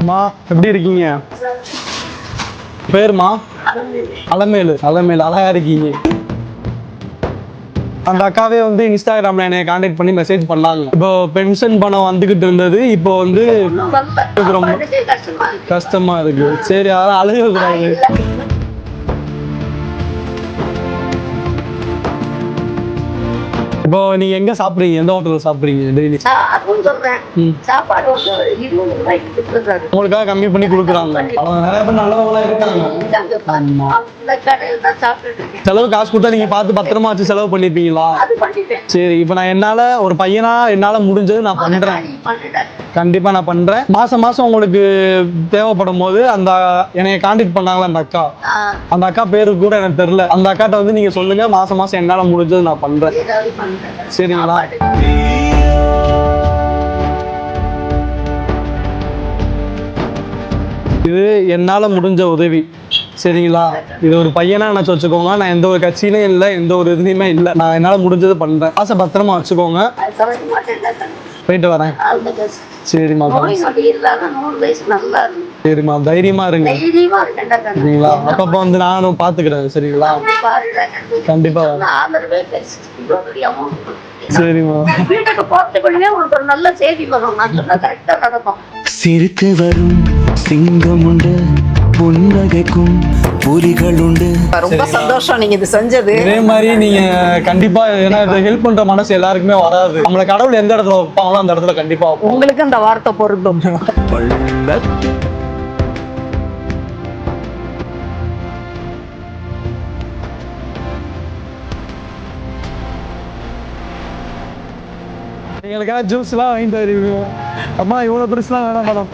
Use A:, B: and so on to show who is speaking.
A: அம்மா எப்படி இருக்கீங்க? பேருமா? அலமேலு. அலமேலு அழகா இருக்கீங்க. அந்த அக்காவே வந்து இன்ஸ்டாகிராம்ல என்னை கான்டாக்ட் பண்ணி மெசேஜ் பண்ணாங்க. இப்போ பென்ஷன் பணம் வந்துகிட்டு இருந்தது, இப்போ வந்து ரொம்ப கஷ்டமா இருக்கு. சரி, அதெல்லாம் அழுக கூடாது. இப்போ நீங்க எங்க சாப்பிடுறீங்க? எந்த ஹோட்டல்ல சாப்பிடுறீங்க டெய்லி? உங்களுக்காக கம்மி பண்ணி கொடுக்குறாங்க. நிறைய பேர் நல்லவங்களா இருக்காங்க. செலவு காசு கொடுத்தா நீங்க பார்த்து பத்திரமா வச்சு செலவு பண்ணிருப்பீங்களா? சரி, இப்போ நான் ஒரு பையனா என்னால முடிஞ்சது நான் பண்றேன். கண்டிப்பா நான் பண்றேன். மாசம் மாசம் உங்களுக்கு தேவைப்படும் போது என்னைய கான்டாக்ட் பண்ணாங்களா அந்த அக்கா பேரு கூட எனக்கு தெரியல. அந்த அக்காட்ட வந்து நீங்க சொல்லுங்க, மாசம் மாசம் என்னால முடிஞ்சது நான் பண்றேன். சரிங்களா? இது என்னால முடிஞ்ச உதவி. சரிங்களா? இது ஒரு பையனா நினைச்சு வச்சுக்கோங்க. நான் எந்த ஒரு கட்சியிலும் இல்லை, எந்த ஒரு இதுலையுமே இல்லை. நான் என்னால முடிஞ்சது பண்றேன். ஆசை பத்திரமா வச்சுக்கோங்க. போயிட்டு வரேன். சரிம்மா. சரிம்மா, தைரியமா இருங்க. சரிங்களா? அப்பப்போ வந்து நானும் பாத்துக்கிறேன். சரிங்களா? கண்டிப்பா. சரிம்மா.
B: சிரித்து வரும் சிங்கம் உண்டு, புன்னகைக்கும் புலிகள் உண்டு.
C: ரொம்ப சந்தோஷம் நீங்க இது செஞ்சது.
A: இதே மாதிரி நீங்க கண்டிப்பா, ஏன்னா ஹெல்ப் பண்ற மனசு எல்லாருக்குமே வராது. நம்மள கடவுள் எந்த இடத்துல வைப்பாங்களோ அந்த இடத்துல கண்டிப்பா
C: உங்களுக்கு அந்த வார்த்தை பொருந்தும்.
A: எங்களுக்காக ஜூஸ் எல்லாம் வாங்கிட்டு வருவீங்க. அம்மா இவ்வளவு பெருசுலாம் வேணாம் மேடம்.